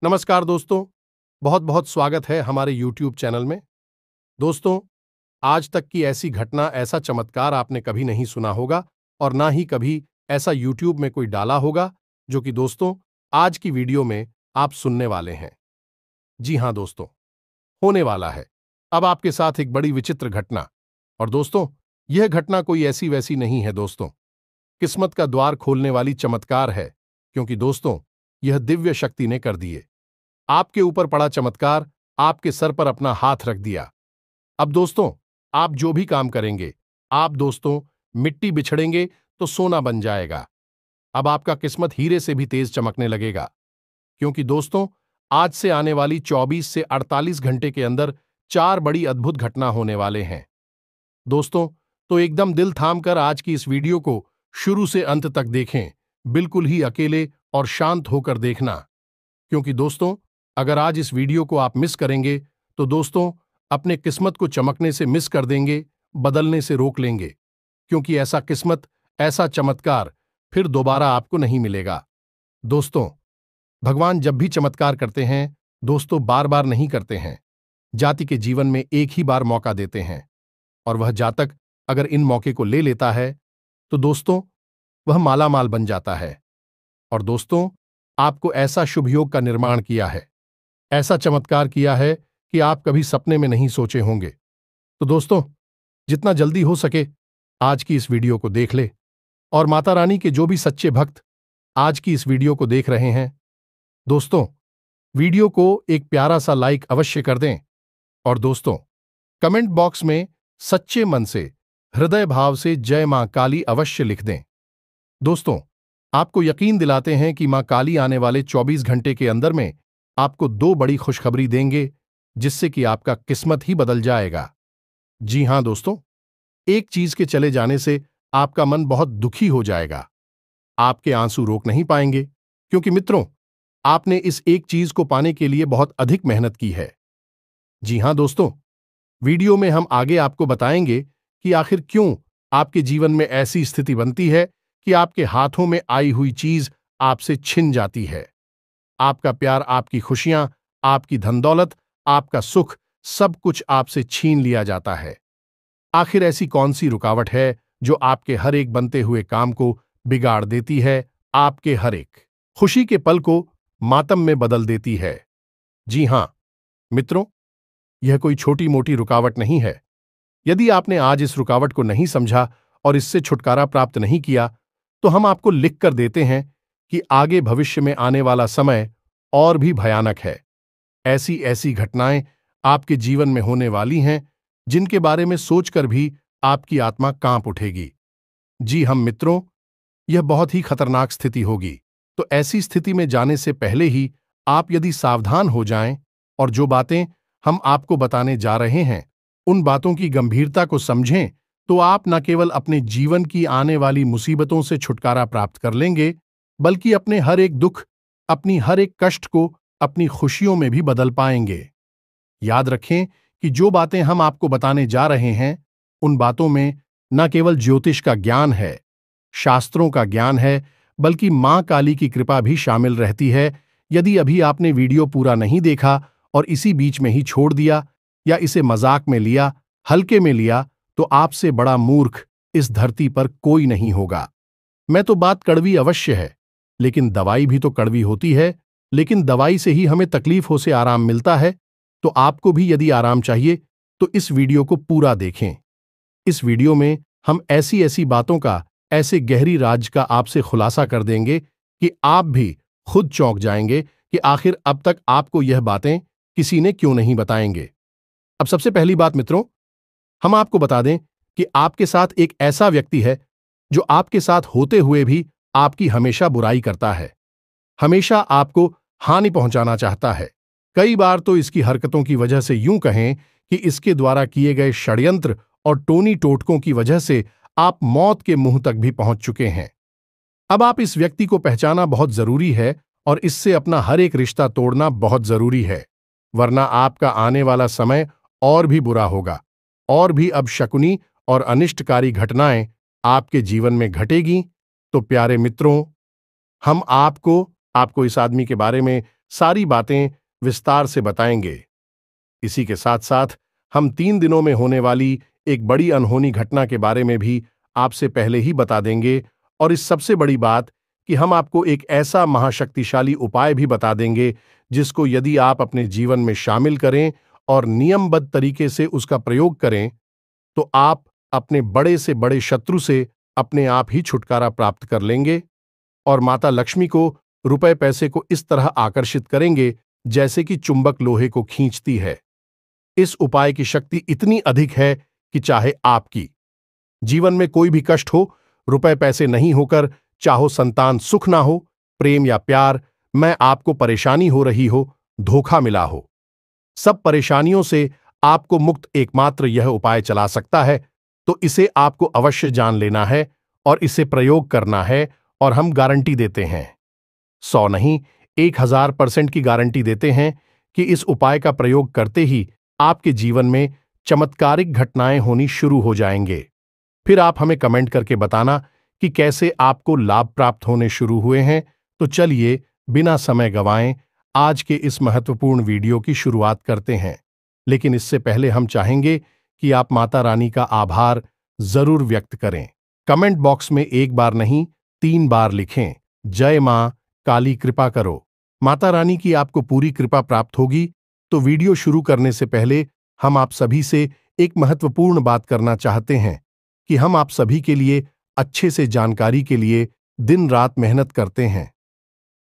नमस्कार दोस्तों, बहुत बहुत स्वागत है हमारे YouTube चैनल में। दोस्तों, आज तक की ऐसी घटना, ऐसा चमत्कार आपने कभी नहीं सुना होगा और ना ही कभी ऐसा YouTube में कोई डाला होगा, जो कि दोस्तों आज की वीडियो में आप सुनने वाले हैं। जी हां दोस्तों, होने वाला है अब आपके साथ एक बड़ी विचित्र घटना। और दोस्तों, यह घटना कोई ऐसी वैसी नहीं है दोस्तों, किस्मत का द्वार खोलने वाली चमत्कार है, क्योंकि दोस्तों यह दिव्य शक्ति ने कर दिए। आपके ऊपर पड़ा चमत्कार, आपके सर पर अपना हाथ रख दिया। अब दोस्तों, आप जो भी काम करेंगे, आप दोस्तों मिट्टी बिछड़ेंगे तो सोना बन जाएगा। अब आपका किस्मत हीरे से भी तेज चमकने लगेगा, क्योंकि दोस्तों आज से आने वाली 24 से 48 घंटे के अंदर 4 बड़ी अद्भुत घटना होने वाले हैं। दोस्तों, तो एकदम दिल थाम कर आज की इस वीडियो को शुरू से अंत तक देखें, बिल्कुल ही अकेले और शांत होकर देखना, क्योंकि दोस्तों अगर आज इस वीडियो को आप मिस करेंगे तो दोस्तों अपने किस्मत को चमकने से मिस कर देंगे, बदलने से रोक लेंगे, क्योंकि ऐसा किस्मत, ऐसा चमत्कार फिर दोबारा आपको नहीं मिलेगा। दोस्तों, भगवान जब भी चमत्कार करते हैं, दोस्तों बार बार नहीं करते हैं। जाति के जीवन में एक ही बार मौका देते हैं, और वह जातक अगर इन मौके को ले लेता है तो दोस्तों वह मालामाल बन जाता है। और दोस्तों, आपको ऐसा शुभ योग का निर्माण किया है, ऐसा चमत्कार किया है कि आप कभी सपने में नहीं सोचे होंगे। तो दोस्तों, जितना जल्दी हो सके आज की इस वीडियो को देख ले, और माता रानी के जो भी सच्चे भक्त आज की इस वीडियो को देख रहे हैं, दोस्तों वीडियो को एक प्यारा सा लाइक अवश्य कर दें, और दोस्तों कमेंट बॉक्स में सच्चे मन से, हृदय भाव से जय मां काली अवश्य लिख दें। दोस्तों, आपको यकीन दिलाते हैं कि मां काली आने वाले 24 घंटे के अंदर में आपको 2 बड़ी खुशखबरी देंगे, जिससे कि आपका किस्मत ही बदल जाएगा। जी हां दोस्तों, एक चीज के चले जाने से आपका मन बहुत दुखी हो जाएगा। आपके आंसू रोक नहीं पाएंगे, क्योंकि मित्रों आपने इस एक चीज को पाने के लिए बहुत अधिक मेहनत की है। जी हां दोस्तों, वीडियो में हम आगे आपको बताएंगे कि आखिर क्यों आपके जीवन में ऐसी स्थिति बनती है कि आपके हाथों में आई हुई चीज आपसे छिन जाती है। आपका प्यार, आपकी खुशियां, आपकी धन दौलत, आपका सुख, सब कुछ आपसे छीन लिया जाता है। आखिर ऐसी कौन सी रुकावट है जो आपके हर एक बनते हुए काम को बिगाड़ देती है, आपके हर एक खुशी के पल को मातम में बदल देती है? जी हां मित्रों, यह कोई छोटी मोटी रुकावट नहीं है। यदि आपने आज इस रुकावट को नहीं समझा और इससे छुटकारा प्राप्त नहीं किया, तो हम आपको लिख कर देते हैं कि आगे भविष्य में आने वाला समय और भी भयानक है। ऐसी ऐसी घटनाएं आपके जीवन में होने वाली हैं, जिनके बारे में सोचकर भी आपकी आत्मा कांप उठेगी। जी हम मित्रों, यह बहुत ही खतरनाक स्थिति होगी। तो ऐसी स्थिति में जाने से पहले ही आप यदि सावधान हो जाएं और जो बातें हम आपको बताने जा रहे हैं, उन बातों की गंभीरता को समझें, तो आप न केवल अपने जीवन की आने वाली मुसीबतों से छुटकारा प्राप्त कर लेंगे, बल्कि अपने हर एक दुख, अपनी हर एक कष्ट को अपनी खुशियों में भी बदल पाएंगे। याद रखें कि जो बातें हम आपको बताने जा रहे हैं, उन बातों में न केवल ज्योतिष का ज्ञान है, शास्त्रों का ज्ञान है, बल्कि मां काली की कृपा भी शामिल रहती है। यदि अभी आपने वीडियो पूरा नहीं देखा और इसी बीच में ही छोड़ दिया या इसे मजाक में लिया, हल्के में लिया, तो आपसे बड़ा मूर्ख इस धरती पर कोई नहीं होगा। मैं तो बात कड़वी अवश्य है, लेकिन दवाई भी तो कड़वी होती है। लेकिन दवाई से ही हमें तकलीफों से आराम मिलता है। तो आपको भी यदि आराम चाहिए तो इस वीडियो को पूरा देखें। इस वीडियो में हम ऐसी ऐसी बातों का, ऐसे गहरी राज का आपसे खुलासा कर देंगे कि आप भी खुद चौंक जाएंगे कि आखिर अब तक आपको यह बातें किसी ने क्यों नहीं बताएंगे। अब सबसे पहली बात मित्रों, हम आपको बता दें कि आपके साथ एक ऐसा व्यक्ति है जो आपके साथ होते हुए भी आपकी हमेशा बुराई करता है, हमेशा आपको हानि पहुंचाना चाहता है। कई बार तो इसकी हरकतों की वजह से यूं कहें कि इसके द्वारा किए गए षड्यंत्र और टोनी टोटकों की वजह से आप मौत के मुंह तक भी पहुंच चुके हैं। अब आप इस व्यक्ति को पहचाना बहुत जरूरी है और इससे अपना हर एक रिश्ता तोड़ना बहुत जरूरी है, वरना आपका आने वाला समय और भी बुरा होगा, और भी अपशकुनी और अनिष्टकारी घटनाएं आपके जीवन में घटेगी। तो प्यारे मित्रों, हम आपको इस आदमी के बारे में सारी बातें विस्तार से बताएंगे। इसी के साथ साथ हम 3 दिनों में होने वाली एक बड़ी अनहोनी घटना के बारे में भी आपसे पहले ही बता देंगे, और इस सबसे बड़ी बात कि हम आपको एक ऐसा महाशक्तिशाली उपाय भी बता देंगे जिसको यदि आप अपने जीवन में शामिल करें और नियमबद्ध तरीके से उसका प्रयोग करें तो आप अपने बड़े से बड़े शत्रु से अपने आप ही छुटकारा प्राप्त कर लेंगे और माता लक्ष्मी को रुपए पैसे को इस तरह आकर्षित करेंगे जैसे कि चुंबक लोहे को खींचती है। इस उपाय की शक्ति इतनी अधिक है कि चाहे आपकी जीवन में कोई भी कष्ट हो, रुपए पैसे नहीं होकर, चाहो संतान सुख ना हो, प्रेम या प्यार में आपको परेशानी हो रही हो, धोखा मिला हो, सब परेशानियों से आपको मुक्त एकमात्र यह उपाय चला सकता है। तो इसे आपको अवश्य जान लेना है और इसे प्रयोग करना है, और हम गारंटी देते हैं, 100 नहीं 1000% की गारंटी देते हैं कि इस उपाय का प्रयोग करते ही आपके जीवन में चमत्कारिक घटनाएं होनी शुरू हो जाएंगे। फिर आप हमें कमेंट करके बताना कि कैसे आपको लाभ प्राप्त होने शुरू हुए हैं। तो चलिए बिना समय गंवाएं आज के इस महत्वपूर्ण वीडियो की शुरुआत करते हैं। लेकिन इससे पहले हम चाहेंगे कि आप माता रानी का आभार जरूर व्यक्त करें। कमेंट बॉक्स में 1 बार नहीं 3 बार लिखें, जय मां काली कृपा करो। माता रानी की आपको पूरी कृपा प्राप्त होगी। तो वीडियो शुरू करने से पहले हम आप सभी से एक महत्वपूर्ण बात करना चाहते हैं कि हम आप सभी के लिए अच्छे से जानकारी के लिए दिन रात मेहनत करते हैं।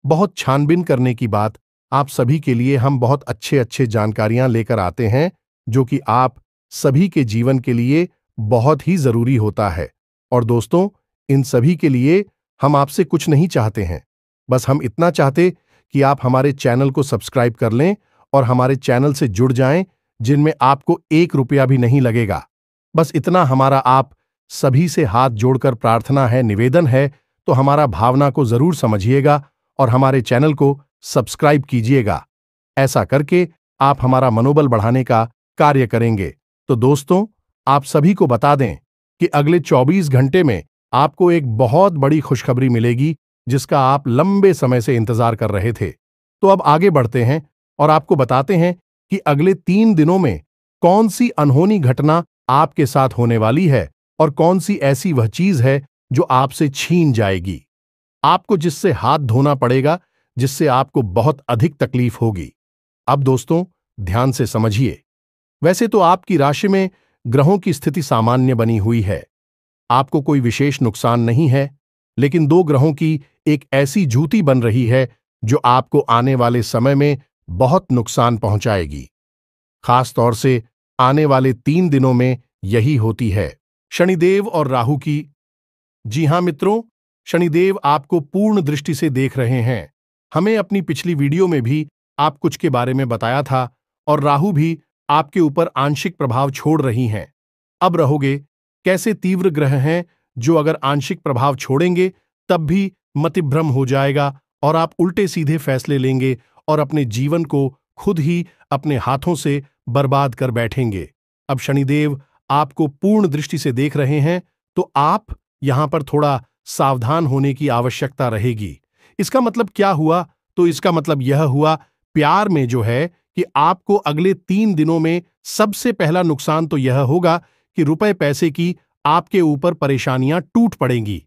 बहुत छानबीन करने की बात, आप सभी के लिए हम बहुत अच्छे जानकारियां लेकर आते हैं जो कि आप सभी के जीवन के लिए बहुत ही जरूरी होता है। और दोस्तों, इन सभी के लिए हम आपसे कुछ नहीं चाहते हैं, बस हम इतना चाहते कि आप हमारे चैनल को सब्सक्राइब कर लें और हमारे चैनल से जुड़ जाएं, जिनमें आपको 1 रुपया भी नहीं लगेगा। बस इतना हमारा आप सभी से हाथ जोड़कर प्रार्थना है, निवेदन है। तो हमारा भावना को जरूर समझिएगा और हमारे चैनल को सब्सक्राइब कीजिएगा। ऐसा करके आप हमारा मनोबल बढ़ाने का कार्य करेंगे। तो दोस्तों, आप सभी को बता दें कि अगले 24 घंटे में आपको एक बहुत बड़ी खुशखबरी मिलेगी जिसका आप लंबे समय से इंतजार कर रहे थे। तो अब आगे बढ़ते हैं और आपको बताते हैं कि अगले 3 दिनों में कौन सी अनहोनी घटना आपके साथ होने वाली है और कौन सी ऐसी वह चीज है जो आपसे छीन जाएगी, आपको जिससे हाथ धोना पड़ेगा, जिससे आपको बहुत अधिक तकलीफ होगी। अब दोस्तों ध्यान से समझिए। वैसे तो आपकी राशि में ग्रहों की स्थिति सामान्य बनी हुई है, आपको कोई विशेष नुकसान नहीं है, लेकिन 2 ग्रहों की एक ऐसी जुती बन रही है जो आपको आने वाले समय में बहुत नुकसान पहुंचाएगी। खास तौर से आने वाले 3 दिनों में यही होती है, शनिदेव और राहु की। जी हां मित्रों, शनिदेव आपको पूर्ण दृष्टि से देख रहे हैं। हमें अपनी पिछली वीडियो में भी आप कुछ के बारे में बताया था, और राहु भी आपके ऊपर आंशिक प्रभाव छोड़ रही हैं। अब रहोगे कैसे तीव्र ग्रह हैं जो अगर आंशिक प्रभाव छोड़ेंगे तब भी मतिभ्रम हो जाएगा और आप उल्टे सीधे फैसले लेंगे और अपने जीवन को खुद ही अपने हाथों से बर्बाद कर बैठेंगे। अब शनिदेव आपको पूर्ण दृष्टि से देख रहे हैं, तो आप यहां पर थोड़ा सावधान होने की आवश्यकता रहेगी। इसका मतलब क्या हुआ? तो इसका मतलब यह हुआ, प्यार में जो है कि आपको अगले 3 दिनों में सबसे पहला नुकसान तो यह होगा कि रुपए पैसे की आपके ऊपर परेशानियां टूट पड़ेंगी।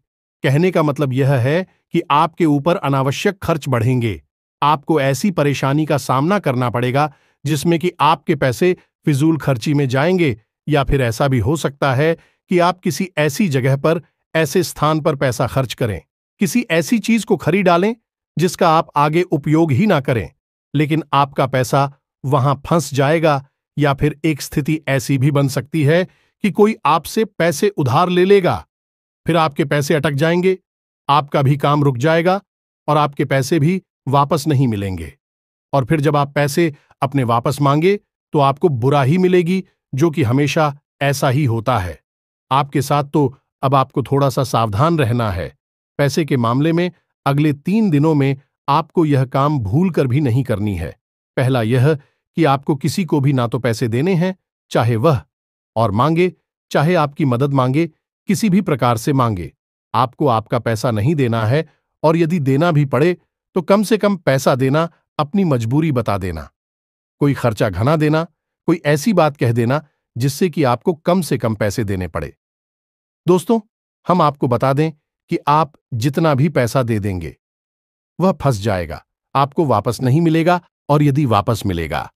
कहने का मतलब यह है कि आपके ऊपर अनावश्यक खर्च बढ़ेंगे। आपको ऐसी परेशानी का सामना करना पड़ेगा जिसमें कि आपके पैसे फिजूल खर्ची में जाएंगे, या फिर ऐसा भी हो सकता है कि आप किसी ऐसी जगह पर, ऐसे स्थान पर पैसा खर्च करें, किसी ऐसी चीज को खरीद डालें जिसका आप आगे उपयोग ही ना करें, लेकिन आपका पैसा वहां फंस जाएगा। या फिर एक स्थिति ऐसी भी बन सकती है कि कोई आपसे पैसे उधार ले लेगा, फिर आपके पैसे अटक जाएंगे, आपका भी काम रुक जाएगा और आपके पैसे भी वापस नहीं मिलेंगे। और फिर जब आप पैसे अपने वापस मांगे तो आपको बुरा ही मिलेगी, जो कि हमेशा ऐसा ही होता है आपके साथ। तो अब आपको थोड़ा सा सावधान रहना है। पैसे के मामले में अगले 3 दिनों में आपको यह काम भूल कर भी नहीं करनी है। पहला यह कि आपको किसी को भी ना तो पैसे देने हैं, चाहे वह और मांगे, चाहे आपकी मदद मांगे, किसी भी प्रकार से मांगे, आपको आपका पैसा नहीं देना है। और यदि देना भी पड़े तो कम से कम पैसा देना अपनी मजबूरी बता देना, कोई खर्चा घना देना, कोई ऐसी बात कह देना जिससे कि आपको कम से कम पैसे देने पड़े। दोस्तों, हम आपको बता दें कि आप जितना भी पैसा दे देंगे वह फंस जाएगा, आपको वापस नहीं मिलेगा, और यदि वापस मिलेगा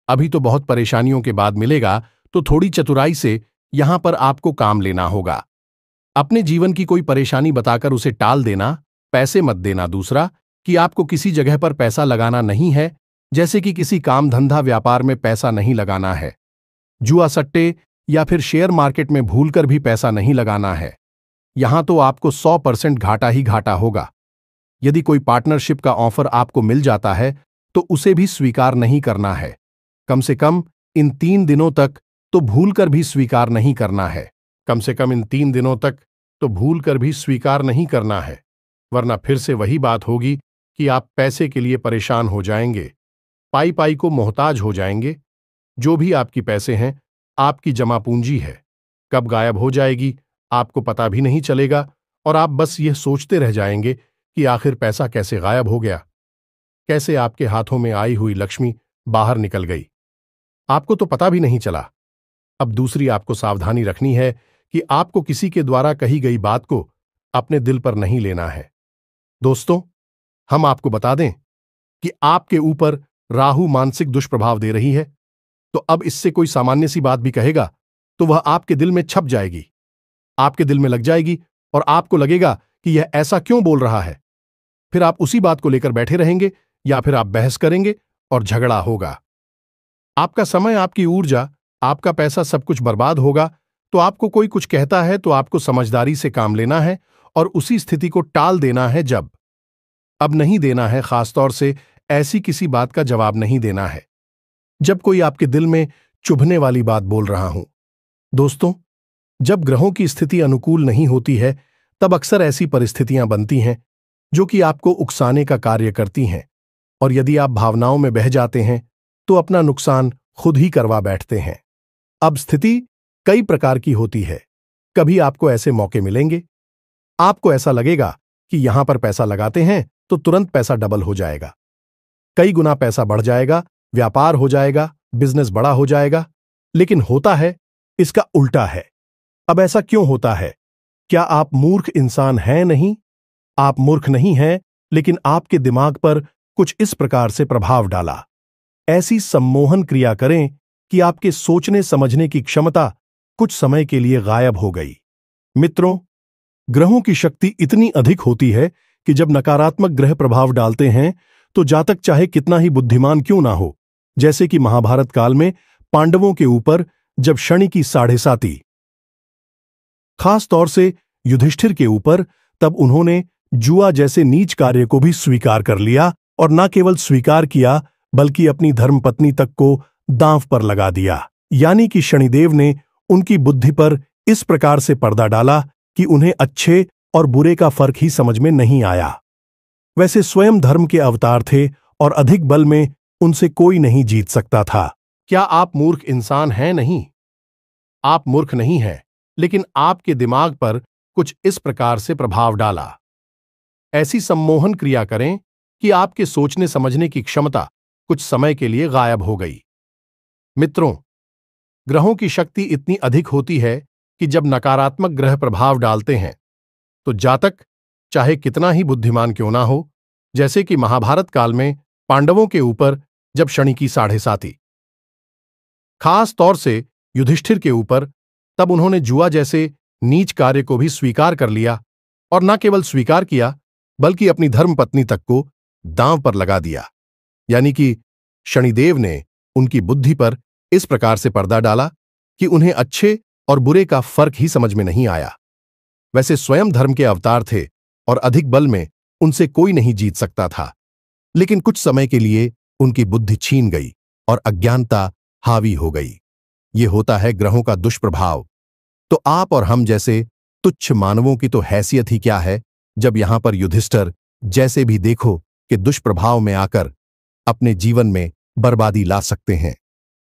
अभी तो बहुत परेशानियों के बाद मिलेगा, तो थोड़ी चतुराई से यहां पर आपको काम लेना होगा। अपने जीवन की कोई परेशानी बताकर उसे टाल देना, पैसे मत देना। दूसरा, कि आपको किसी जगह पर पैसा लगाना नहीं है, जैसे कि किसी काम धंधा व्यापार में पैसा नहीं लगाना है, जुआ सट्टे या फिर शेयर मार्केट में भूलकर भी पैसा नहीं लगाना है। यहां तो आपको 100% घाटा ही घाटा होगा। यदि कोई पार्टनरशिप का ऑफर आपको मिल जाता है तो उसे भी स्वीकार नहीं करना है। कम से कम इन 3 दिनों तक तो भूलकर भी स्वीकार नहीं करना है। कम से कम इन 3 दिनों तक तो भूलकर भी स्वीकार नहीं करना है, वरना फिर से वही बात होगी कि आप पैसे के लिए परेशान हो जाएंगे, पाई पाई को मोहताज हो जाएंगे। जो भी आपकी पैसे हैं, आपकी जमा पूंजी है, कब गायब हो जाएगी आपको पता भी नहीं चलेगा, और आप बस यह सोचते रह जाएंगे कि आखिर पैसा कैसे गायब हो गया, कैसे आपके हाथों में आई हुई लक्ष्मी बाहर निकल गई, आपको तो पता भी नहीं चला। अब दूसरी आपको सावधानी रखनी है कि आपको किसी के द्वारा कही गई बात को अपने दिल पर नहीं लेना है। दोस्तों, हम आपको बता दें कि आपके ऊपर राहु मानसिक दुष्प्रभाव दे रही है, तो अब इससे कोई सामान्य सी बात भी कहेगा तो वह आपके दिल में छप जाएगी, आपके दिल में लग जाएगी, और आपको लगेगा कि यह ऐसा क्यों बोल रहा है। फिर आप उसी बात को लेकर बैठे रहेंगे, या फिर आप बहस करेंगे और झगड़ा होगा। आपका समय, आपकी ऊर्जा, आपका पैसा, सब कुछ बर्बाद होगा। तो आपको कोई कुछ कहता है तो आपको समझदारी से काम लेना है और उसी स्थिति को टाल देना है। जब अब नहीं देना है, खासतौर से ऐसी किसी बात का जवाब नहीं देना है जब कोई आपके दिल में चुभने वाली बात बोल रहा हूं। दोस्तों, जब ग्रहों की स्थिति अनुकूल नहीं होती है तब अक्सर ऐसी परिस्थितियां बनती हैं जो कि आपको उकसाने का कार्य करती हैं, और यदि आप भावनाओं में बह जाते हैं तो अपना नुकसान खुद ही करवा बैठते हैं। अब स्थिति कई प्रकार की होती है। कभी आपको ऐसे मौके मिलेंगे, आपको ऐसा लगेगा कि यहां पर पैसा लगाते हैं तो तुरंत पैसा डबल हो जाएगा, कई गुना पैसा बढ़ जाएगा, व्यापार हो जाएगा, बिजनेस बड़ा हो जाएगा। लेकिन होता है इसका उल्टा है। अब ऐसा क्यों होता है? क्या आप मूर्ख इंसान हैं? नहीं, आप मूर्ख नहीं हैं, लेकिन आपके दिमाग पर कुछ इस प्रकार से प्रभाव डाला। ऐसी सम्मोहन क्रिया करें कि आपके सोचने समझने की क्षमता कुछ समय के लिए गायब हो गई। मित्रों, ग्रहों की शक्ति इतनी अधिक होती है कि जब नकारात्मक ग्रह प्रभाव डालते हैं तो जातक चाहे कितना ही बुद्धिमान क्यों ना हो, जैसे कि महाभारत काल में पांडवों के ऊपर जब शनि की साढ़ेसाती, खास तौर से युधिष्ठिर के ऊपर, तब उन्होंने जुआ जैसे नीच कार्य को भी स्वीकार कर लिया, और न केवल स्वीकार किया बल्कि अपनी धर्मपत्नी तक को दांव पर लगा दिया। यानी कि शनिदेव ने उनकी बुद्धि पर इस प्रकार से पर्दा डाला कि उन्हें अच्छे और बुरे का फर्क ही समझ में नहीं आया। वैसे स्वयं धर्म के अवतार थे और अधिक बल में उनसे कोई नहीं जीत सकता था। क्या आप मूर्ख इंसान हैं? नहीं, आप मूर्ख नहीं हैं, लेकिन आपके दिमाग पर कुछ इस प्रकार से प्रभाव डाला। ऐसी सम्मोहन क्रिया करें कि आपके सोचने समझने की क्षमता कुछ समय के लिए गायब हो गई। मित्रों, ग्रहों की शक्ति इतनी अधिक होती है कि जब नकारात्मक ग्रह प्रभाव डालते हैं तो जातक चाहे कितना ही बुद्धिमान क्यों ना हो, जैसे कि महाभारत काल में पांडवों के ऊपर जब शनि की साढ़ेसाती, खास तौर से युधिष्ठिर के ऊपर, तब उन्होंने जुआ जैसे नीच कार्य को भी स्वीकार कर लिया, और न केवल स्वीकार किया बल्कि अपनी धर्मपत्नी तक को दांव पर लगा दिया। यानी कि शनिदेव ने उनकी बुद्धि पर इस प्रकार से पर्दा डाला कि उन्हें अच्छे और बुरे का फर्क ही समझ में नहीं आया। वैसे स्वयं धर्म के अवतार थे और अधिक बल में उनसे कोई नहीं जीत सकता था, लेकिन कुछ समय के लिए उनकी बुद्धि छीन गई और अज्ञानता हावी हो गई। ये होता है ग्रहों का दुष्प्रभाव। तो आप और हम जैसे तुच्छ मानवों की तो हैसियत ही क्या है, जब यहां पर युधिष्ठिर जैसे भी देखो कि दुष्प्रभाव में आकर अपने जीवन में बर्बादी ला सकते हैं।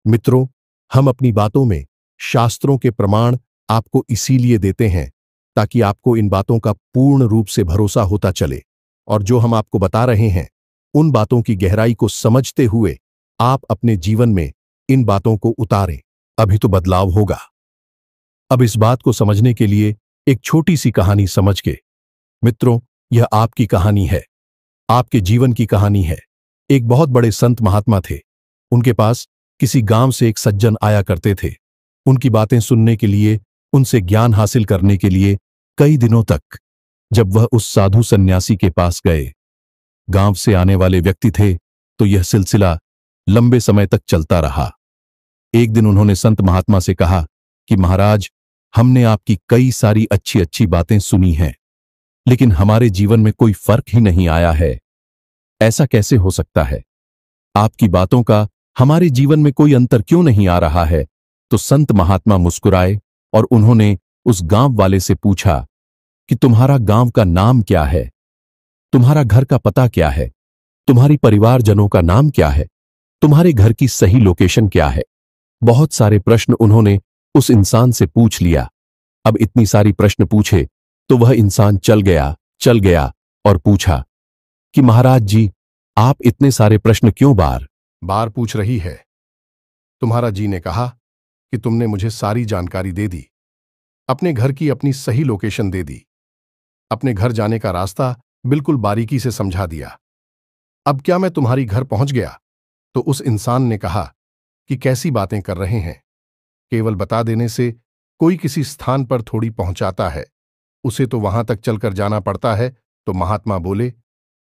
मित्रों, हम अपनी बातों में शास्त्रों के प्रमाण आपको इसीलिए देते हैं ताकि आपको इन बातों का पूर्ण रूप से भरोसा होता चले, और जो हम आपको बता रहे हैं उन बातों की गहराई को समझते हुए आप अपने जीवन में इन बातों को उतारें। अभी तो बदलाव होगा। अब इस बात को समझने के लिए एक छोटी सी कहानी समझ के। मित्रों, यह आपकी कहानी है, आपके जीवन की कहानी है। एक बहुत बड़े संत महात्मा थे। उनके पास किसी गांव से एक सज्जन आया करते थे। उनकी बातें सुनने के लिए, उनसे ज्ञान हासिल करने के लिए कई दिनों तक। जब वह उस साधु सन्यासी के पास गए, गांव से आने वाले व्यक्ति थे, तो यह सिलसिला लंबे समय तक चलता रहा। एक दिन उन्होंने संत महात्मा से कहा कि महाराज, हमने आपकी कई सारी अच्छी अच्छी बातें सुनी हैं, लेकिन हमारे जीवन में कोई फर्क ही नहीं आया है। ऐसा कैसे हो सकता है? आपकी बातों का हमारे जीवन में कोई अंतर क्यों नहीं आ रहा है? तो संत महात्मा मुस्कुराए और उन्होंने उस गांव वाले से पूछा कि तुम्हारा गांव का नाम क्या है? तुम्हारा घर का पता क्या है? तुम्हारी परिवारजनों का नाम क्या है? तुम्हारे घर की सही लोकेशन क्या है? बहुत सारे प्रश्न उन्होंने उस इंसान से पूछ लिया। अब इतनी सारी प्रश्न पूछे तो वह इंसान चल गया और पूछा कि महाराज जी, आप इतने सारे प्रश्न क्यों बार बार पूछ रही है? तुम्हारा जी ने कहा कि तुमने मुझे सारी जानकारी दे दी, अपने घर की अपनी सही लोकेशन दे दी, अपने घर जाने का रास्ता बिल्कुल बारीकी से समझा दिया। अब क्या मैं तुम्हारी घर पहुंच गया? तो उस इंसान ने कहा कि कैसी बातें कर रहे हैं, केवल बता देने से कोई किसी स्थान पर थोड़ी पहुंचाता है, उसे तो वहां तक चलकर जाना पड़ता है। तो महात्मा बोले,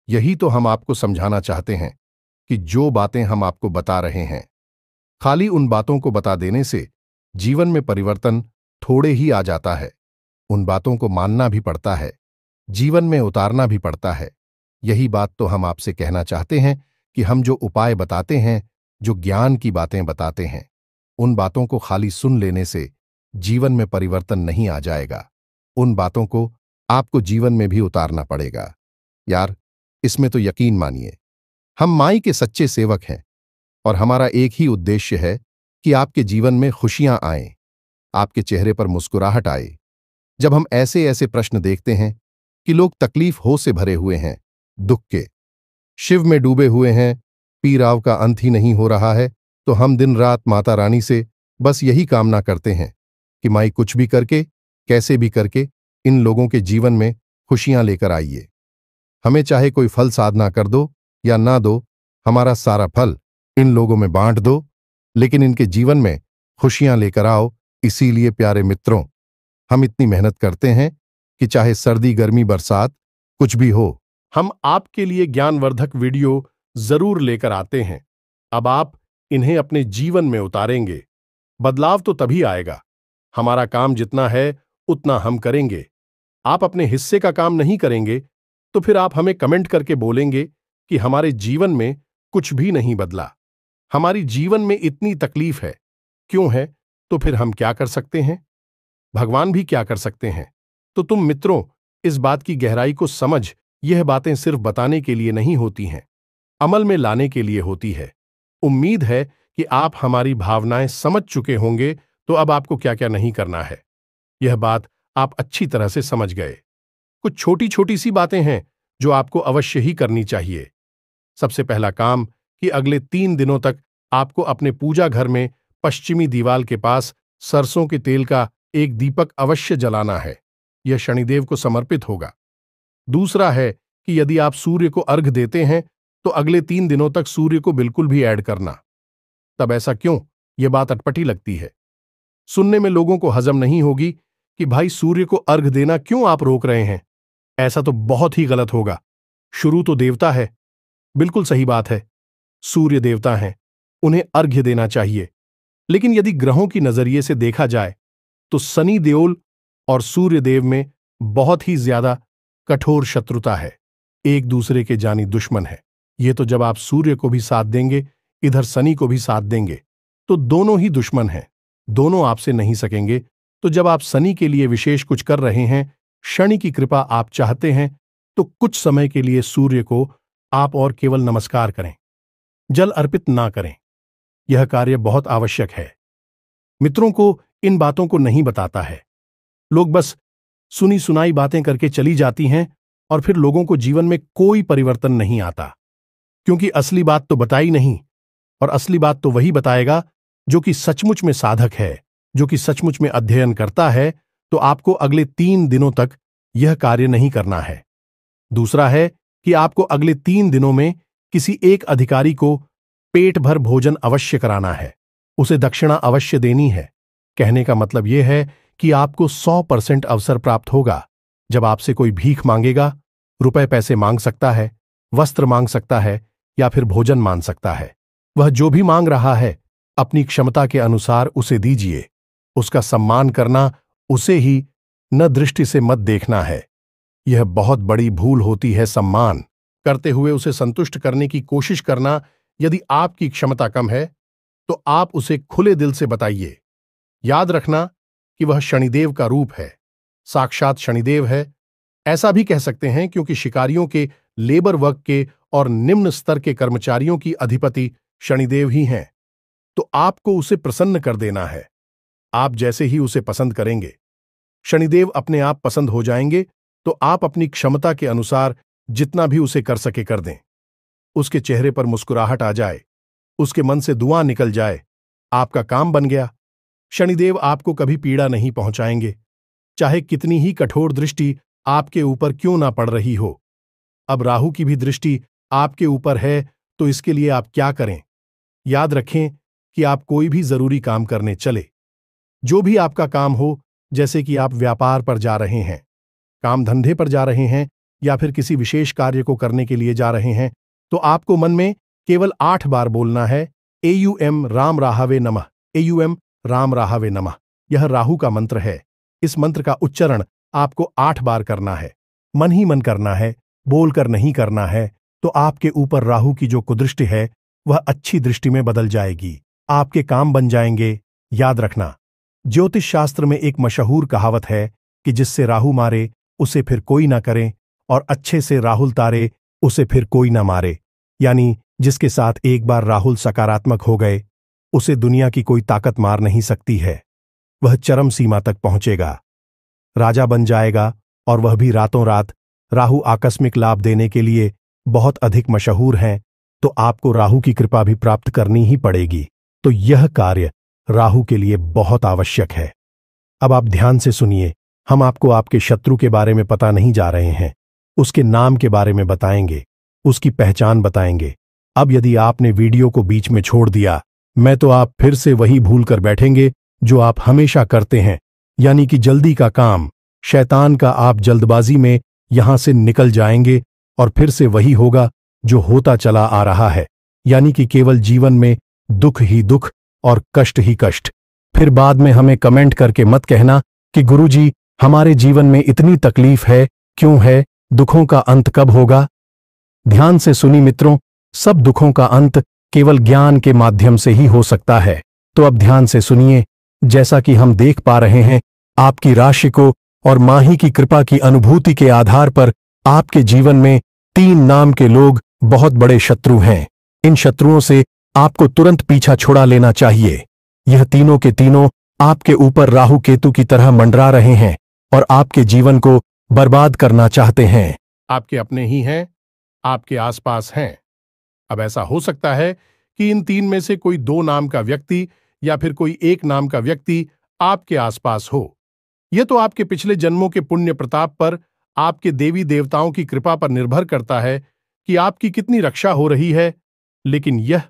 यही तो हम आपको समझाना चाहते हैं कि जो बातें हम आपको बता रहे हैं, खाली उन बातों को बता देने से जीवन में परिवर्तन थोड़े ही आ जाता है। उन बातों को मानना भी पड़ता है, जीवन में उतारना भी पड़ता है। यही बात तो हम आपसे कहना चाहते हैं कि हम जो उपाय बताते हैं, जो ज्ञान की बातें बताते हैं, उन बातों को खाली सुन लेने से जीवन में परिवर्तन नहीं आ जाएगा। उन बातों को आपको जीवन में भी उतारना पड़ेगा। यार, इसमें तो यकीन मानिए, हम माई के सच्चे सेवक हैं और हमारा एक ही उद्देश्य है कि आपके जीवन में खुशियां आएं, आपके चेहरे पर मुस्कुराहट आए। जब हम ऐसे ऐसे प्रश्न देखते हैं कि लोग तकलीफ हो से भरे हुए हैं, दुख के शिव में डूबे हुए हैं, पी राव का अंत ही नहीं हो रहा है, तो हम दिन रात माता रानी से बस यही कामना करते हैं कि माई कुछ भी करके, कैसे भी करके इन लोगों के जीवन में खुशियां लेकर आइए। हमें चाहे कोई फल साधना कर दो या ना दो, हमारा सारा फल इन लोगों में बांट दो, लेकिन इनके जीवन में खुशियां लेकर आओ। इसीलिए प्यारे मित्रों, हम इतनी मेहनत करते हैं कि चाहे सर्दी, गर्मी, बरसात कुछ भी हो, हम आपके लिए ज्ञानवर्धक वीडियो जरूर लेकर आते हैं। अब आप इन्हें अपने जीवन में उतारेंगे, बदलाव तो तभी आएगा। हमारा काम जितना है उतना हम करेंगे। आप अपने हिस्से का काम नहीं करेंगे तो फिर आप हमें कमेंट करके बोलेंगे कि हमारे जीवन में कुछ भी नहीं बदला, हमारी जीवन में इतनी तकलीफ है, क्यों है? तो फिर हम क्या कर सकते हैं? भगवान भी क्या कर सकते हैं? तो तुम मित्रों, इस बात की गहराई को समझ, यह बातें सिर्फ बताने के लिए नहीं होती हैं, अमल में लाने के लिए होती है। उम्मीद है कि आप हमारी भावनाएं समझ चुके होंगे, तो अब आपको क्या क्या नहीं करना है, यह बात आप अच्छी तरह से समझ गए। कुछ छोटी छोटी सी बातें हैं जो आपको अवश्य ही करनी चाहिए। सबसे पहला काम कि अगले 3 दिनों तक आपको अपने पूजा घर में पश्चिमी दीवाल के पास सरसों के तेल का एक दीपक अवश्य जलाना है। यह शनिदेव को समर्पित होगा। दूसरा है कि यदि आप सूर्य को अर्घ देते हैं तो अगले 3 दिनों तक सूर्य को बिल्कुल भी ऐड करना। तब ऐसा क्यों? यह बात अटपटी लगती है, सुनने में लोगों को हजम नहीं होगी कि भाई सूर्य को अर्घ देना क्यों आप रोक रहे हैं। ऐसा तो बहुत ही गलत होगा। शुरू तो देवता है, बिल्कुल सही बात है, सूर्य देवता हैं, उन्हें अर्घ्य देना चाहिए। लेकिन यदि ग्रहों की नजरिए से देखा जाए तो शनि देओल और सूर्य देव में बहुत ही ज्यादा कठोर शत्रुता है, एक दूसरे के जानी दुश्मन है। ये तो जब आप सूर्य को भी साथ देंगे, इधर शनि को भी साथ देंगे, तो दोनों ही दुश्मन हैं, दोनों आपसे नहीं सकेंगे। तो जब आप शनि के लिए विशेष कुछ कर रहे हैं, शनि की कृपा आप चाहते हैं, तो कुछ समय के लिए सूर्य को आप और केवल नमस्कार करें, जल अर्पित ना करें। यह कार्य बहुत आवश्यक है। मित्रों को इन बातों को नहीं बताता है, लोग बस सुनी सुनाई बातें करके चली जाती हैं और फिर लोगों को जीवन में कोई परिवर्तन नहीं आता। क्योंकि असली बात तो बताई नहीं, और असली बात तो वही बताएगा जो कि सचमुच में साधक है, जो कि सचमुच में अध्ययन करता है। तो आपको अगले 3 दिनों तक यह कार्य नहीं करना है। दूसरा है कि आपको अगले 3 दिनों में किसी एक अधिकारी को पेट भर भोजन अवश्य कराना है, उसे दक्षिणा अवश्य देनी है। कहने का मतलब यह है कि आपको 100% अवसर प्राप्त होगा। जब आपसे कोई भीख मांगेगा, रुपए पैसे मांग सकता है, वस्त्र मांग सकता है या फिर भोजन मांग सकता है, वह जो भी मांग रहा है अपनी क्षमता के अनुसार उसे दीजिए। उसका सम्मान करना, उसे ही न दृष्टि से मत देखना है। यह बहुत बड़ी भूल होती है। सम्मान करते हुए उसे संतुष्ट करने की कोशिश करना। यदि आपकी क्षमता कम है तो आप उसे खुले दिल से बताइए। याद रखना कि वह शनिदेव का रूप है, साक्षात शनिदेव है। ऐसा भी कह सकते हैं क्योंकि शिकारियों के, लेबर वर्ग के और निम्न स्तर के कर्मचारियों की अधिपति शनिदेव ही हैं। तो आपको उसे प्रसन्न कर देना है। आप जैसे ही उसे पसंद करेंगे, शनिदेव अपने आप पसंद हो जाएंगे। तो आप अपनी क्षमता के अनुसार जितना भी उसे कर सके कर दें। उसके चेहरे पर मुस्कुराहट आ जाए, उसके मन से दुआ निकल जाए, आपका काम बन गया। शनिदेव आपको कभी पीड़ा नहीं पहुंचाएंगे, चाहे कितनी ही कठोर दृष्टि आपके ऊपर क्यों ना पड़ रही हो। अब राहु की भी दृष्टि आपके ऊपर है, तो इसके लिए आप क्या करें? याद रखें कि आप कोई भी जरूरी काम करने चले, जो भी आपका काम हो, जैसे कि आप व्यापार पर जा रहे हैं, काम धंधे पर जा रहे हैं या फिर किसी विशेष कार्य को करने के लिए जा रहे हैं, तो आपको मन में केवल 8 बार बोलना है एयूएम राम राहवे नमः, एयूएम राम राहवे नमः। यह राहु का मंत्र है। इस मंत्र का उच्चारण आपको 8 बार करना है, मन ही मन करना है, बोलकर नहीं करना है। तो आपके ऊपर राहु की जो कुदृष्टि है वह अच्छी दृष्टि में बदल जाएगी, आपके काम बन जाएंगे। याद रखना, ज्योतिष शास्त्र में एक मशहूर कहावत है कि जिससे राहु मारे उसे फिर कोई ना करे, और अच्छे से राहुल तारे उसे फिर कोई ना मारे। यानी जिसके साथ एक बार राहुल सकारात्मक हो गए, उसे दुनिया की कोई ताकत मार नहीं सकती है। वह चरम सीमा तक पहुंचेगा, राजा बन जाएगा, और वह भी रातों रात। राहु आकस्मिक लाभ देने के लिए बहुत अधिक मशहूर हैं, तो आपको राहु की कृपा भी प्राप्त करनी ही पड़ेगी। तो यह कार्य राहु के लिए बहुत आवश्यक है। अब आप ध्यान से सुनिए, हम आपको आपके शत्रु के बारे में पता नहीं जा रहे हैं, उसके नाम के बारे में बताएंगे, उसकी पहचान बताएंगे। अब यदि आपने वीडियो को बीच में छोड़ दिया, मैं तो आप फिर से वही भूल कर बैठेंगे जो आप हमेशा करते हैं, यानी कि जल्दी का काम। शैतान का आप जल्दबाजी में यहां से निकल जाएंगे और फिर से वही होगा जो होता चला आ रहा है, यानी कि केवल जीवन में दुख ही दुख और कष्ट ही कष्ट। फिर बाद में हमें कमेंट करके मत कहना कि गुरुजी हमारे जीवन में इतनी तकलीफ है, क्यों है, दुखों का अंत कब होगा। ध्यान से सुनी मित्रों, सब दुखों का अंत केवल ज्ञान के माध्यम से ही हो सकता है। तो अब ध्यान से सुनिए, जैसा कि हम देख पा रहे हैं, आपकी राशि को और माही की कृपा की अनुभूति के आधार पर आपके जीवन में 3 नाम के लोग बहुत बड़े शत्रु हैं। इन शत्रुओं से आपको तुरंत पीछा छुड़ा लेना चाहिए। यह तीनों के तीनों आपके ऊपर राहु केतु की तरह मंडरा रहे हैं और आपके जीवन को बर्बाद करना चाहते हैं। आपके अपने ही हैं, आपके आसपास हैं। अब ऐसा हो सकता है कि इन 3 में से कोई 2 नाम का व्यक्ति या फिर कोई 1 नाम का व्यक्ति आपके आसपास हो। यह तो आपके पिछले जन्मों के पुण्य प्रताप पर, आपके देवी देवताओं की कृपा पर निर्भर करता है कि आपकी कितनी रक्षा हो रही है। लेकिन यह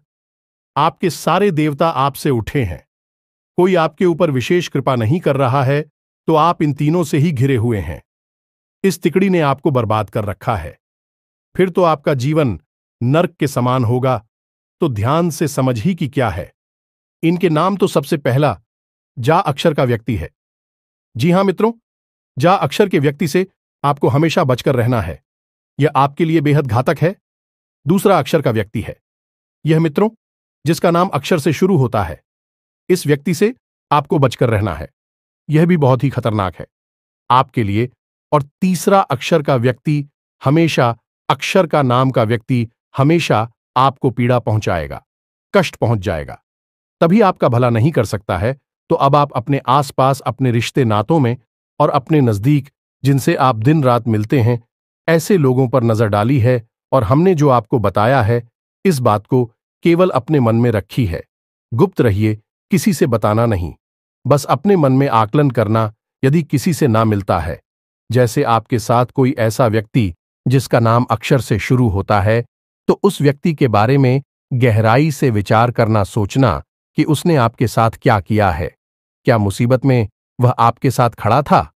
आपके सारे देवता आपसे उठे हैं, कोई आपके ऊपर विशेष कृपा नहीं कर रहा है, तो आप इन तीनों से ही घिरे हुए हैं। इस तिकड़ी ने आपको बर्बाद कर रखा है। फिर तो आपका जीवन नर्क के समान होगा। तो ध्यान से समझ ही कि क्या है। इनके नाम तो सबसे पहला जा अक्षर का व्यक्ति है। जी हां मित्रों, जा अक्षर के व्यक्ति से आपको हमेशा बचकर रहना है, यह आपके लिए बेहद घातक है। दूसरा अक्षर का व्यक्ति है यह मित्रों, जिसका नाम अक्षर से शुरू होता है। इस व्यक्ति से आपको बचकर रहना है, यह भी बहुत ही खतरनाक है आपके लिए। और तीसरा अक्षर का व्यक्ति हमेशा, अक्षर का नाम का व्यक्ति हमेशा आपको पीड़ा पहुंचाएगा, कष्ट पहुंच जाएगा, तभी आपका भला नहीं कर सकता है। तो अब आप अपने आसपास, अपने रिश्ते नातों में और अपने नजदीक, जिनसे आप दिन रात मिलते हैं, ऐसे लोगों पर नजर डाली है। और हमने जो आपको बताया है, इस बात को केवल अपने मन में रखी है। गुप्त रहिए, किसी से बताना नहीं। बस अपने मन में आकलन करना, यदि किसी से ना मिलता है, जैसे आपके साथ कोई ऐसा व्यक्ति जिसका नाम अक्षर से शुरू होता है, तो उस व्यक्ति के बारे में गहराई से विचार करना, सोचना कि उसने आपके साथ क्या किया है। क्या मुसीबत में वह आपके साथ खड़ा था?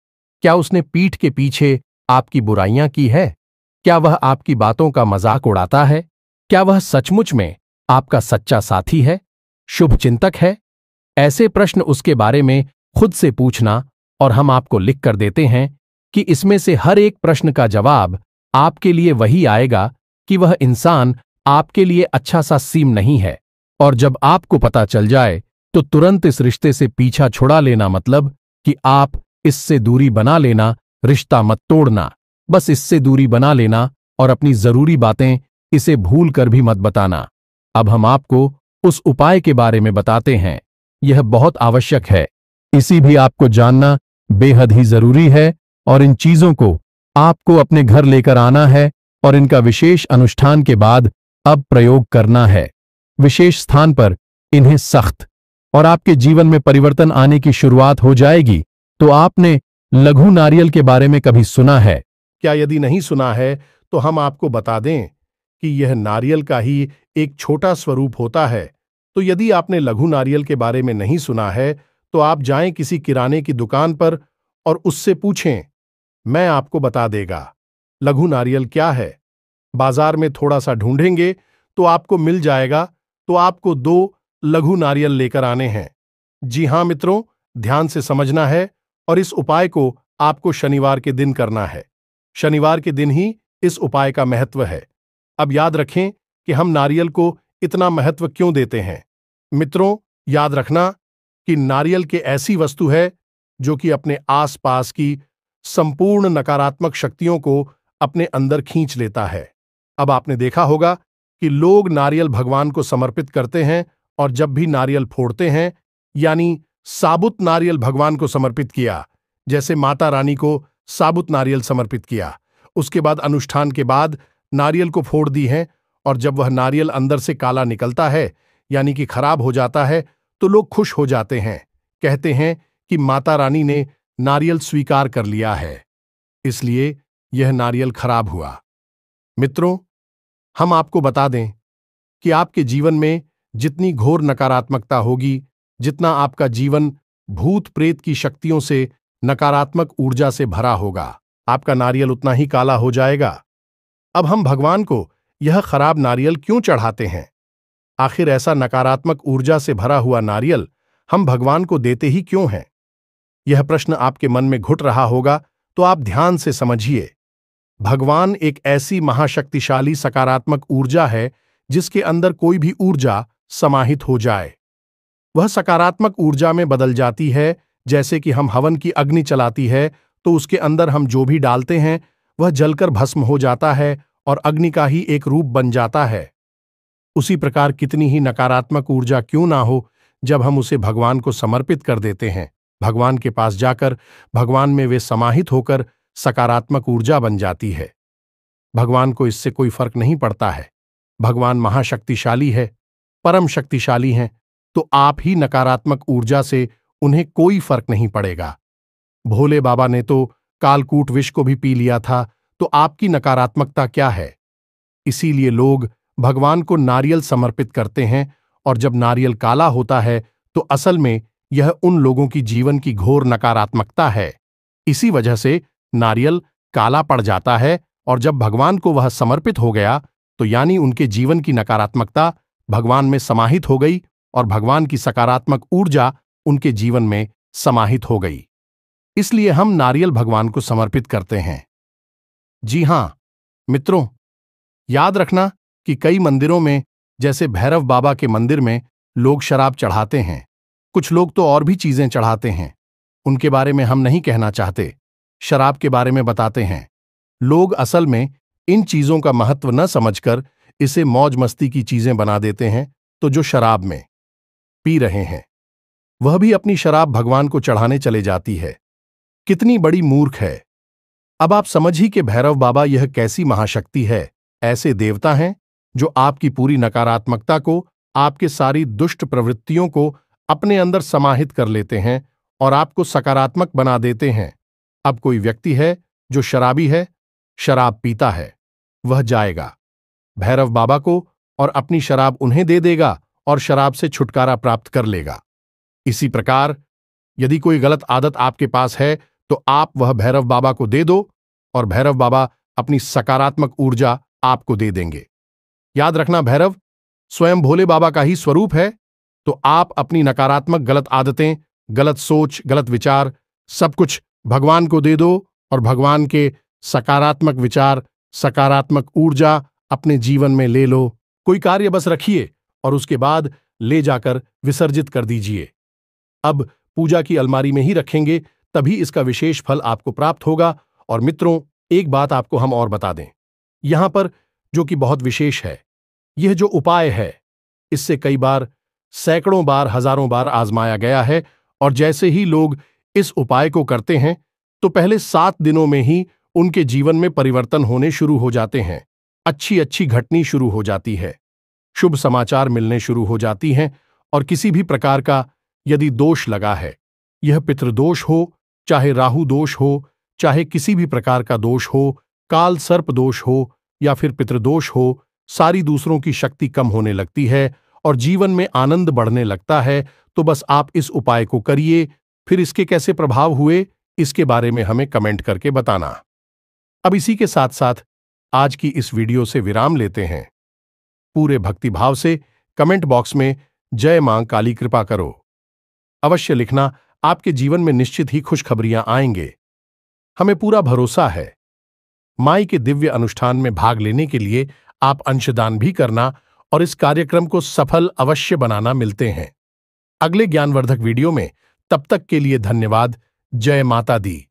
क्या उसने पीठ के पीछे आपकी बुराइयां की है? क्या वह आपकी बातों का मजाक उड़ाता है? क्या वह सचमुच में आपका सच्चा साथी है, शुभचिंतक है? ऐसे प्रश्न उसके बारे में खुद से पूछना, और हम आपको लिख कर देते हैं कि इसमें से हर एक प्रश्न का जवाब आपके लिए वही आएगा कि वह इंसान आपके लिए अच्छा सा सीम नहीं है। और जब आपको पता चल जाए तो तुरंत इस रिश्ते से पीछा छुड़ा लेना, मतलब कि आप इससे दूरी बना लेना, रिश्ता मत तोड़ना, बस इससे दूरी बना लेना और अपनी जरूरी बातें इसे भूल कर भी मत बताना। अब हम आपको उस उपाय के बारे में बताते हैं। यह बहुत आवश्यक है, इसी भी आपको जानना बेहद ही जरूरी है, और इन चीजों को आपको अपने घर लेकर आना है और इनका विशेष अनुष्ठान के बाद अब प्रयोग करना है। विशेष स्थान पर इन्हें सख्त, और आपके जीवन में परिवर्तन आने की शुरुआत हो जाएगी। तो आपने लघु नारियल के बारे में कभी सुना है क्या? यदि नहीं सुना है तो हम आपको बता दें कि यह नारियल का ही एक छोटा स्वरूप होता है। तो यदि आपने लघु नारियल के बारे में नहीं सुना है तो आप जाएं किसी किराने की दुकान पर और उससे पूछें, मैं आपको बता देगा लघु नारियल क्या है। बाजार में थोड़ा सा ढूंढेंगे तो आपको मिल जाएगा। तो आपको 2 लघु नारियल लेकर आने हैं। जी हां मित्रों, ध्यान से समझना है, और इस उपाय को आपको शनिवार के दिन करना है। शनिवार के दिन ही इस उपाय का महत्व है। अब याद रखें कि हम नारियल को इतना महत्व क्यों देते हैं। मित्रों, याद रखना कि नारियल के ऐसी वस्तु है जो कि अपने आसपास की संपूर्ण नकारात्मक शक्तियों को अपने अंदर खींच लेता है। अब आपने देखा होगा कि लोग नारियल भगवान को समर्पित करते हैं, और जब भी नारियल फोड़ते हैं, यानी साबुत नारियल भगवान को समर्पित किया, जैसे माता रानी को साबुत नारियल समर्पित किया, उसके बाद अनुष्ठान के बाद नारियल को फोड़ दी है, और जब वह नारियल अंदर से काला निकलता है, यानी कि खराब हो जाता है, तो लोग खुश हो जाते हैं, कहते हैं कि माता रानी ने नारियल स्वीकार कर लिया है, इसलिए यह नारियल खराब हुआ। मित्रों, हम आपको बता दें कि आपके जीवन में जितनी घोर नकारात्मकता होगी, जितना आपका जीवन भूत प्रेत की शक्तियों से, नकारात्मक ऊर्जा से भरा होगा, आपका नारियल उतना ही काला हो जाएगा। अब हम भगवान को यह खराब नारियल क्यों चढ़ाते हैं? आखिर ऐसा नकारात्मक ऊर्जा से भरा हुआ नारियल हम भगवान को देते ही क्यों हैं? यह प्रश्न आपके मन में घुट रहा होगा, तो आप ध्यान से समझिए। भगवान एक ऐसी महाशक्तिशाली सकारात्मक ऊर्जा है जिसके अंदर कोई भी ऊर्जा समाहित हो जाए, वह सकारात्मक ऊर्जा में बदल जाती है। जैसे कि हम हवन की अग्नि चलाती है तो उसके अंदर हम जो भी डालते हैं वह जलकर भस्म हो जाता है और अग्नि का ही एक रूप बन जाता है। उसी प्रकार कितनी ही नकारात्मक ऊर्जा क्यों ना हो, जब हम उसे भगवान को समर्पित कर देते हैं, भगवान के पास जाकर भगवान में वे समाहित होकर सकारात्मक ऊर्जा बन जाती है। भगवान को इससे कोई फर्क नहीं पड़ता है। भगवान महाशक्तिशाली है, परम शक्तिशाली हैं, तो आप ही नकारात्मक ऊर्जा से उन्हें कोई फर्क नहीं पड़ेगा। भोले बाबा ने तो कालकूट विष को भी पी लिया था, तो आपकी नकारात्मकता क्या है? इसीलिए लोग भगवान को नारियल समर्पित करते हैं, और जब नारियल काला होता है तो असल में यह उन लोगों की जीवन की घोर नकारात्मकता है। इसी वजह से नारियल काला पड़ जाता है, और जब भगवान को वह समर्पित हो गया तो यानी उनके जीवन की नकारात्मकता भगवान में समाहित हो गई और भगवान की सकारात्मक ऊर्जा उनके जीवन में समाहित हो गई। इसलिए हम नारियल भगवान को समर्पित करते हैं। जी हां मित्रों, याद रखना कि कई मंदिरों में, जैसे भैरव बाबा के मंदिर में, लोग शराब चढ़ाते हैं। कुछ लोग तो और भी चीजें चढ़ाते हैं, उनके बारे में हम नहीं कहना चाहते, शराब के बारे में बताते हैं। लोग असल में इन चीजों का महत्व न समझकर इसे मौज मस्ती की चीजें बना देते हैं। तो जो शराब में पी रहे हैं वह भी अपनी शराब भगवान को चढ़ाने चले जाती है। कितनी बड़ी मूर्ख है। अब आप समझिए कि भैरव बाबा यह कैसी महाशक्ति है। ऐसे देवता हैं जो आपकी पूरी नकारात्मकता को, आपके सारी दुष्ट प्रवृत्तियों को अपने अंदर समाहित कर लेते हैं और आपको सकारात्मक बना देते हैं। अब कोई व्यक्ति है जो शराबी है, शराब पीता है, वह जाएगा भैरव बाबा को और अपनी शराब उन्हें दे देगा और शराब से छुटकारा प्राप्त कर लेगा। इसी प्रकार यदि कोई गलत आदत आपके पास है तो आप वह भैरव बाबा को दे दो और भैरव बाबा अपनी सकारात्मक ऊर्जा आपको दे देंगे। याद रखना, भैरव स्वयं भोले बाबा का ही स्वरूप है, तो आप अपनी नकारात्मक गलत आदतें, गलत सोच, गलत विचार सब कुछ भगवान को दे दो और भगवान के सकारात्मक विचार, सकारात्मक ऊर्जा अपने जीवन में ले लो। कोई कार्य बस रखिए और उसके बाद ले जाकर विसर्जित कर दीजिए। अब पूजा की अलमारी में ही रखेंगे, तभी इसका विशेष फल आपको प्राप्त होगा। और मित्रों, एक बात आपको हम और बता दें यहां पर, जो कि बहुत विशेष है, यह जो उपाय है इससे कई बार, सैकड़ों बार, हजारों बार आजमाया गया है और जैसे ही लोग इस उपाय को करते हैं तो पहले 7 दिनों में ही उनके जीवन में परिवर्तन होने शुरू हो जाते हैं। अच्छी अच्छी घटनी शुरू हो जाती है, शुभ समाचार मिलने शुरू हो जाती हैं और किसी भी प्रकार का यदि दोष लगा है, यह पितृदोष हो, चाहे राहु दोष हो, चाहे किसी भी प्रकार का दोष हो, काल सर्प दोष हो या फिर पितृदोष हो, सारी दूसरों की शक्ति कम होने लगती है और जीवन में आनंद बढ़ने लगता है। तो बस आप इस उपाय को करिए। फिर इसके कैसे प्रभाव हुए, इसके बारे में हमें कमेंट करके बताना। अब इसी के साथ साथ आज की इस वीडियो से विराम लेते हैं। पूरे भक्तिभाव से कमेंट बॉक्स में जय मां काली कृपा करो अवश्य लिखना। आपके जीवन में निश्चित ही खुशखबरियां आएंगे, हमें पूरा भरोसा है। माई के दिव्य अनुष्ठान में भाग लेने के लिए आप अंशदान भी करना और इस कार्यक्रम को सफल अवश्य बनाना। मिलते हैं अगले ज्ञानवर्धक वीडियो में, तब तक के लिए धन्यवाद। जय माता दी।